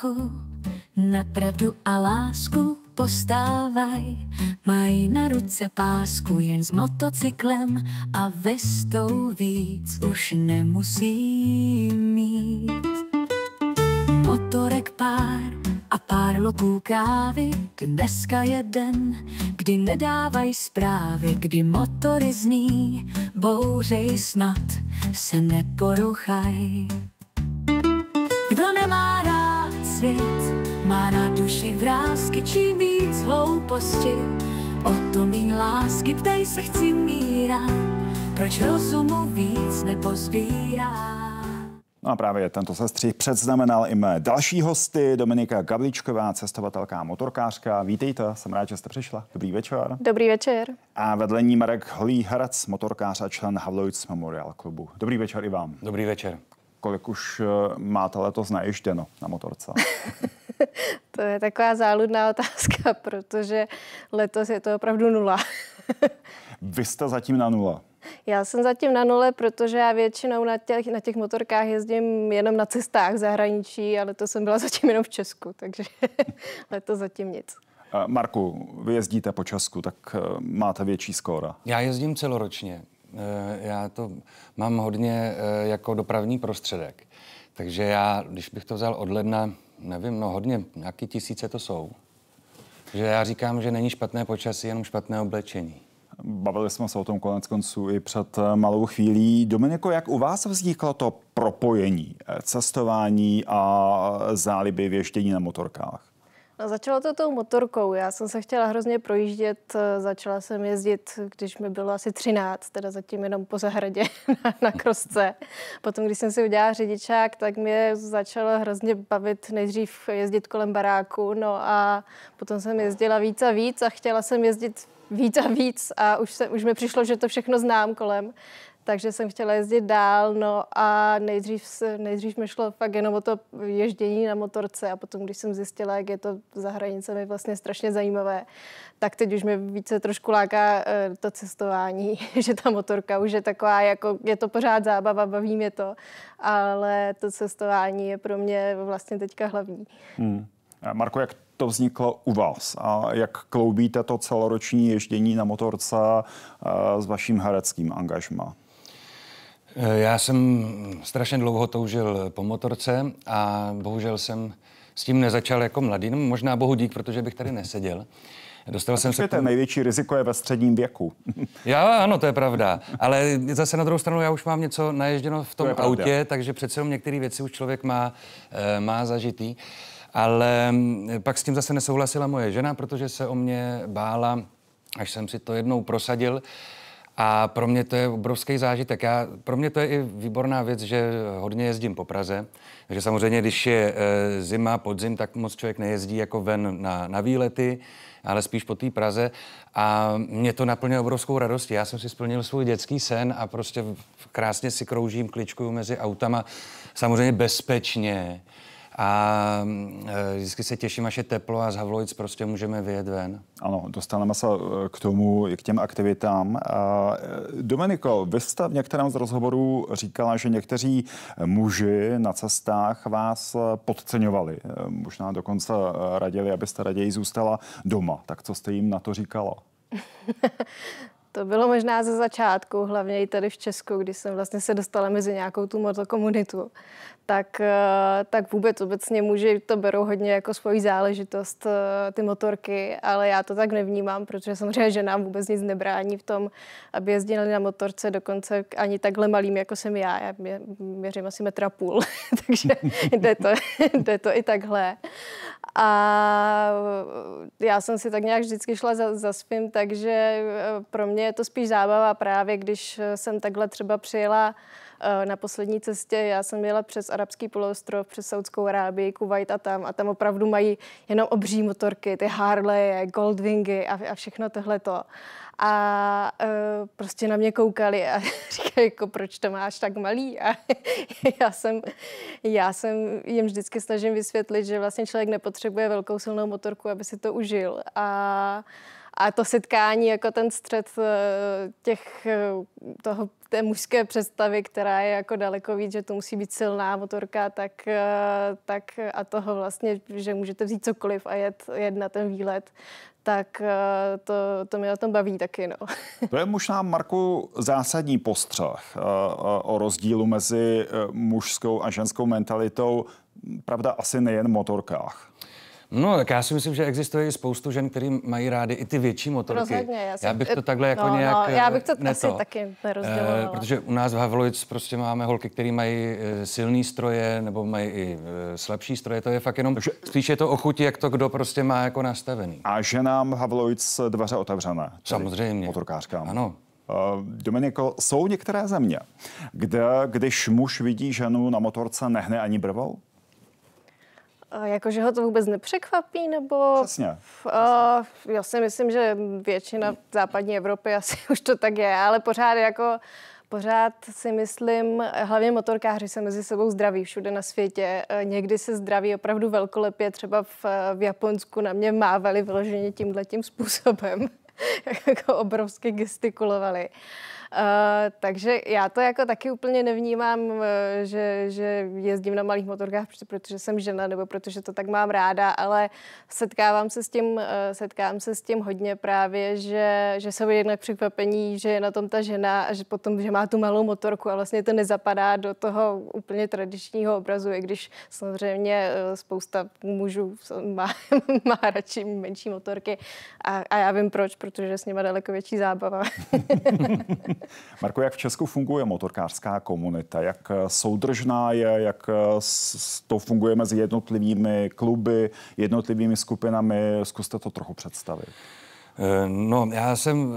lásku, na pravdu a lásku postávaj. Mají na ruce pásku, jen s motocyklem a vestou víc už nemusí mít. Motorek pár a pár lopů kávy, dneska je den, kdy nedávaj zprávy, kdy motory zní, bouřej snad se neporuchaj. Kdo nemá rád svět, má na duši vrásky, čím víc hlouposti, o to míň lásky, ptej se chci míra, proč rozumu víc nepozbírá. No a právě tento sestřih předznamenal i mé další hosty, Dominika Gavlíčková, cestovatelka a motorkářka. Vítejte, jsem rád, že jste přišla. Dobrý večer. Dobrý večer. A vedle ní Marek Holý-Herec, motorkář a člen Havlovic Memorial Klubu. Dobrý večer i vám. Dobrý večer. Kolik už máte letos naježděno na motorce? To je taková záludná otázka, protože letos je to opravdu 0. Vy jste zatím na 0. Já jsem zatím na 0, protože já většinou na těch motorkách jezdím jenom na cestách v zahraničí, ale to jsem byla zatím jenom v Česku, takže letos zatím nic. Marku, vy jezdíte po Česku, tak máte větší skóra. Já jezdím celoročně. Já to mám hodně jako dopravní prostředek. Takže já, když bych to vzal od ledna, nevím, hodně, nějaký tisíce to jsou. Takže já říkám, že není špatné počasí, jenom špatné oblečení. Bavili jsme se o tom konec konců i před malou chvílí. Dominiko, jak u vás vzniklo to propojení cestování a záliby v ježdění na motorkách? No, začalo to tou motorkou. Já jsem se chtěla hrozně projíždět. Začala jsem jezdit, když mi bylo asi 13, teda zatím jenom po zahradě na krosce. Potom, když jsem si udělala řidičák, tak mě začalo hrozně bavit nejdřív jezdit kolem baráku. No a potom jsem jezdila víc a víc a chtěla jsem jezdit víc a víc a už mi přišlo, že to všechno znám kolem. Takže jsem chtěla jezdit dál, no a nejdřív mi šlo fakt jenom o to ježdění na motorce a potom, když jsem zjistila, jak je to za hranicemi vlastně strašně zajímavé, tak teď už mě více trošku láká to cestování, že ta motorka už je taková, jako je to pořád zábava, baví mě to, ale to cestování je pro mě vlastně teďka hlavní. Marko, jak to vzniklo u vás a jak kloubíte to celoroční ježdění na motorce s vaším hereckým angažmá? Já jsem strašně dlouho toužil po motorce a bohužel jsem s tím nezačal jako mladý. No, možná bohu dík, protože bych tady neseděl. Dostal jsem se největší riziko je ve středním věku. Ano, to je pravda. Ale zase na druhou stranu já už mám něco naježděno v tom autě, takže přece jenom některé věci už člověk má zažitý. Ale pak s tím zase nesouhlasila moje žena, protože se o mě bála, až jsem si to jednou prosadil. A pro mě to je obrovský zážitek. Pro mě to je i výborná věc, že hodně jezdím po Praze. Takže samozřejmě, když je zima, podzim, tak moc člověk nejezdí jako ven na výlety, ale spíš po té Praze. A mě to naplňuje obrovskou radostí. Já jsem si splnil svůj dětský sen a prostě krásně si kroužím, kličkuju mezi autama. Samozřejmě bezpečně. A vždycky se těším, až je teplo a z Havlovic prostě můžeme vyjet ven. Ano, dostaneme se k těm aktivitám. Dominiko, vy jste v některém z rozhovorů říkala, že někteří muži na cestách vás podceňovali. Možná dokonce radili, abyste raději zůstala doma. Tak co jste jim na to říkala? To bylo možná ze začátku, hlavně i tady v Česku, když jsem vlastně se dostala mezi nějakou tu motokomunitu. Tak vůbec obecně muži to berou hodně jako svoji záležitost, ty motorky, ale já to tak nevnímám, protože samozřejmě ženám vůbec nic nebrání v tom, aby jezdili na motorce, dokonce ani takhle malým, jako jsem já měřím asi 1,5 m, takže jde to i takhle. A já jsem si tak nějak vždycky šla za svým, takže pro mě je to spíš zábava právě, když jsem takhle třeba přijela na poslední cestě. Já jsem jela přes Arabský poloostrov, přes Saudskou Arábii, Kuvajt a tam opravdu mají jenom obří motorky, ty Harley, Goldwingy a všechno tohleto. A prostě na mě koukali a říkají, jako, proč to máš tak malý? A já jsem jim vždycky snažím vysvětlit, že vlastně člověk nepotřebuje velkou silnou motorku, aby si to užil. A to setkání, jako ten střed té mužské představy, která je jako daleko víc, že to musí být silná motorka, tak a toho vlastně, že můžete vzít cokoliv a jet na ten výlet, tak to mě na tom baví taky, no. To je možná, Marku, zásadní postřeh o rozdílu mezi mužskou a ženskou mentalitou, pravda, asi nejen v motorkách. No, tak já si myslím, že existuje i spoustu žen, který mají rády i ty větší motorky. Rozhodně, já bych to takhle jako nějak... No, já bych to asi taky nerozdělovala. Protože u nás v Havlovic prostě máme holky, které mají silný stroje nebo mají i slabší stroje. To je fakt jenom, spíš je to o chuti, jak to kdo prostě má jako nastavený. A ženám Havlovic dveře otevřené. Samozřejmě. Motorkářkám. Ano. Dominiko, jsou některé země, kde když muž vidí ženu na motorce, nehne ani brvou? Jakože ho to vůbec nepřekvapí, nebo... Přesně. Já si myslím, že většina západní Evropy asi už to tak je, ale pořád si myslím, hlavně motorkáři se mezi sebou zdraví všude na světě. Někdy se zdraví opravdu velkolepě, třeba v Japonsku na mě mávali vyloženě tímhletím způsobem. Jako obrovsky gestikulovali. Takže já to jako taky úplně nevnímám, že jezdím na malých motorkách, protože jsem žena nebo protože to tak mám ráda, ale setkám se s tím hodně právě, že jsou jednak překvapení, že je na tom ta žena a že potom, že má tu malou motorku a vlastně to nezapadá do toho úplně tradičního obrazu, i když samozřejmě spousta mužů má radši menší motorky a já vím proč, protože s nima daleko větší zábava. Marko, jak v Česku funguje motorkářská komunita? Jak soudržná je? Jak to funguje mezi jednotlivými kluby, jednotlivými skupinami? Zkuste to trochu představit. No, já jsem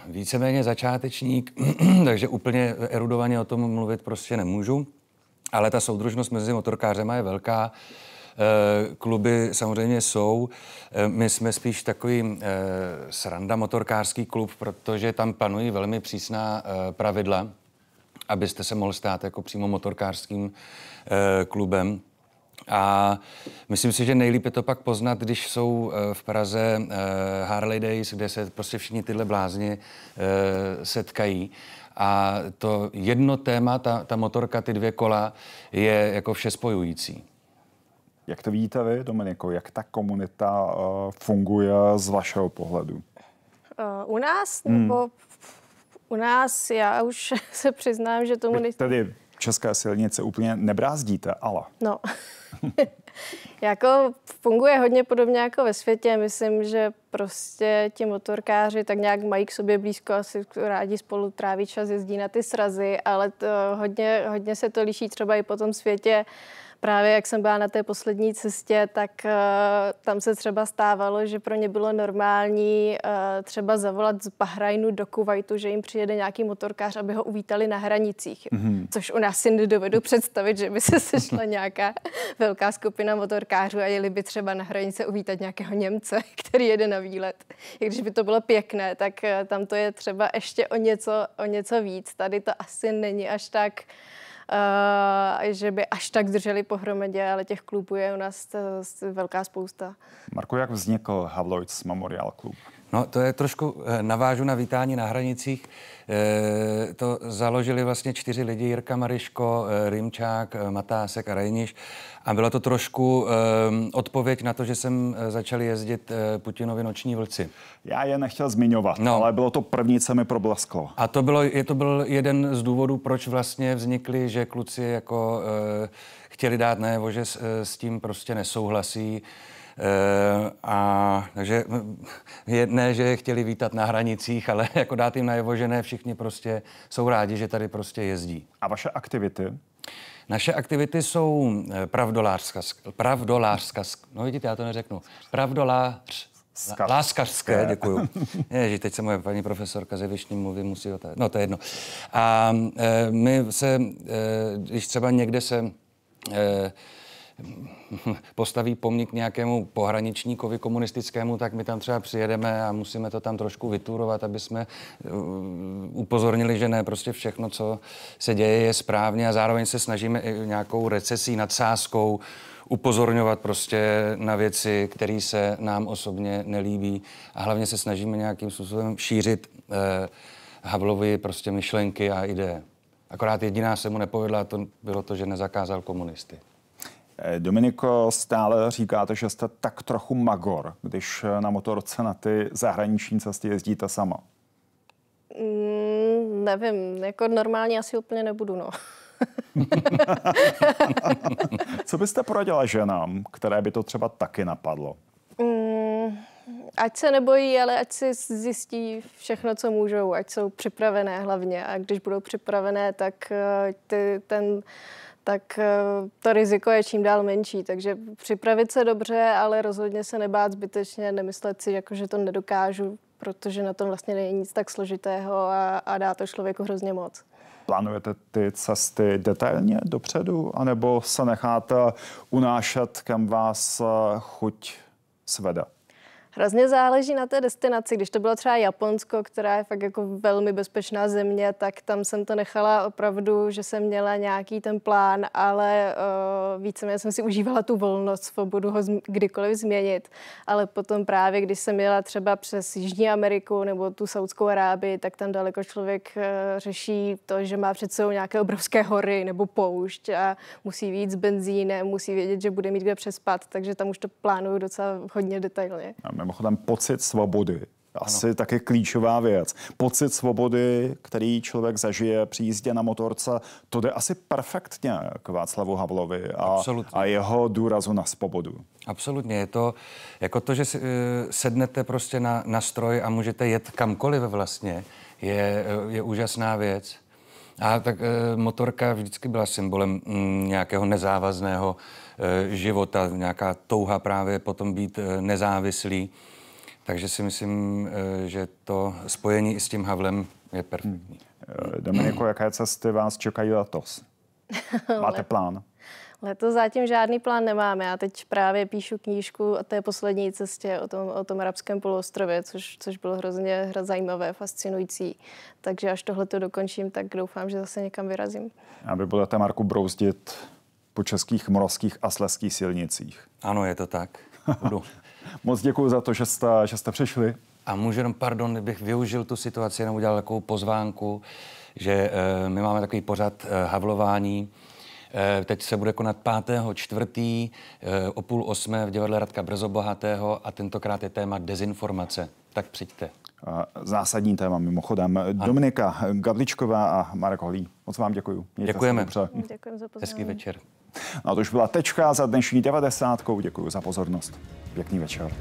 víceméně začátečník, takže úplně erudovaně o tom mluvit prostě nemůžu, ale ta soudržnost mezi motorkářema je velká. Kluby samozřejmě jsou. My jsme spíš takový sranda motorkářský klub, protože tam panují velmi přísná pravidla, abyste se mohl stát jako přímo motorkářským klubem. A myslím si, že nejlépe to pak poznat, když jsou v Praze Harley Days, kde se prostě všichni tyhle blázni setkají. A to jedno téma, ta motorka, ty dvě kola, je jako vše spojující. Jak to vidíte vy, Dominiko? Jak ta komunita funguje z vašeho pohledu? U nás? Nebo u nás, já už se přiznám, že tomu... Tedy české silnice úplně nebrázdíte, ale... No, jako funguje hodně podobně jako ve světě. Myslím, že prostě ti motorkáři tak nějak mají k sobě blízko, asi rádi spolu tráví čas, jezdí na ty srazy, ale to hodně se to liší třeba i po tom světě. Právě jak jsem byla na té poslední cestě, tak tam se třeba stávalo, že pro ně bylo normální třeba zavolat z Bahrajnu do Kuvajtu, že jim přijede nějaký motorkář, aby ho uvítali na hranicích. Což u nás si nedovedu představit, že by se sešla nějaká velká skupina motorkářů a jeli by třeba na hranice uvítat nějakého Němce, který jede na výlet. I když by to bylo pěkné, tak tam to je třeba ještě o něco víc. Tady to asi není až tak... že by až tak drželi pohromadě, ale těch klubů je u nás velká spousta. Marko, jak vznikl Havlovic Memorial Club? No, to je trošku, navážu na vítání na hranicích. To založili vlastně 4 lidi, Jirka Mariško, Rymčák, Matásek a Rejniš. A byla to trošku odpověď na to, že jsem začal jezdit Putinovi Noční vlci. Já je nechtěl zmiňovat, ale bylo to první, co mi problesklo. A to byl jeden z důvodů, proč vlastně vznikli, že kluci jako chtěli dát najevo, že s tím prostě nesouhlasí. A takže ne, že je chtěli vítat na hranicích, ale jako dát jim najevo, že ne všichni prostě jsou rádi, že tady prostě jezdí. A vaše aktivity? Naše aktivity jsou pravdolářská, no vidíte, já to neřeknu, láskařské, děkuju. Ježi, teď se moje paní profesorka ze Vyšní mluví, musí otázat. No to je jedno. A my se, když třeba někde se postaví pomník nějakému pohraničníkovi komunistickému, tak my tam třeba přijedeme a musíme to tam trošku vyturovat, aby jsme upozornili, že ne prostě všechno, co se děje, je správně a zároveň se snažíme i nějakou recesí, nadsázkou upozorňovat prostě na věci, které se nám osobně nelíbí a hlavně se snažíme nějakým způsobem šířit Havlovy prostě myšlenky a ideje. Akorát jediná se mu nepovedla a to bylo to, že nezakázal komunisty. Dominiko, stále říkáte, že jste tak trochu magor, když na motorce na ty zahraniční cesty jezdíte sama. Nevím, jako normálně asi úplně nebudu, no. Co byste poradila ženám, které by to třeba taky napadlo? Ať se nebojí, ale ať si zjistí všechno, co můžou, ať jsou připravené hlavně. A když budou připravené, tak to riziko je čím dál menší. Takže připravit se dobře, ale rozhodně se nebát zbytečně, nemyslet si, jako, že to nedokážu, protože na tom vlastně není nic tak složitého a dá to člověku hrozně moc. Plánujete ty cesty detailně dopředu, anebo se necháte unášet, kam vás chuť svede? Hrozně záleží na té destinaci. Když to bylo třeba Japonsko, která je fakt jako velmi bezpečná země, tak tam jsem to nechala opravdu, že jsem měla nějaký ten plán, ale víceméně jsem si užívala tu volnost, svobodu ho kdykoliv změnit. Ale potom právě, když jsem jela třeba přes Jižní Ameriku nebo tu Saudskou Arábii, tak tam daleko člověk řeší to, že má před sebou nějaké obrovské hory nebo poušť a musí vyjít s benzínem, musí vědět, že bude mít kde přespat, takže tam už to plánuju docela hodně detailně. Mimochodem pocit svobody. Asi taky klíčová věc. Pocit svobody, který člověk zažije při jízdě na motorce, to jde asi perfektně k Václavu Havlovi a jeho důrazu na svobodu. Absolutně. Je to jako to, že sednete prostě na stroj a můžete jet kamkoliv vlastně, je úžasná věc. A tak motorka vždycky byla symbolem nějakého nezávazného života, nějaká touha právě potom být nezávislý. Takže si myslím, že to spojení i s tím Havlem je perfektní. Dominiko, jaké cesty vás čekají letos? Máte plán? Letos zatím žádný plán nemáme. Já teď právě píšu knížku o té poslední cestě, o tom arabském poloostrově, což bylo hrozně zajímavé, fascinující. Takže až tohle to dokončím, tak doufám, že zase někam vyrazím. A vy budete, Marku, brouzdit po českých, moravských a slezských silnicích. Ano, je to tak. Budu. Moc děkuji za to, že jste přišli. A můžu jenom, pardon, kdybych využil tu situaci, jenom udělal takovou pozvánku, že my máme takový pořad Havlování. Teď se bude konat 5.4. o 7:30 v divadle Radka Brzobohatého a tentokrát je téma dezinformace. Tak přijďte. Zásadní téma mimochodem. Dominika Gavličková a Marek Holý. Moc vám děkuji. Děkujeme. Děkujeme za pozornost. Hezký večer. No a to už byla tečka za dnešní 90. Děkuji za pozornost. Pěkný večer.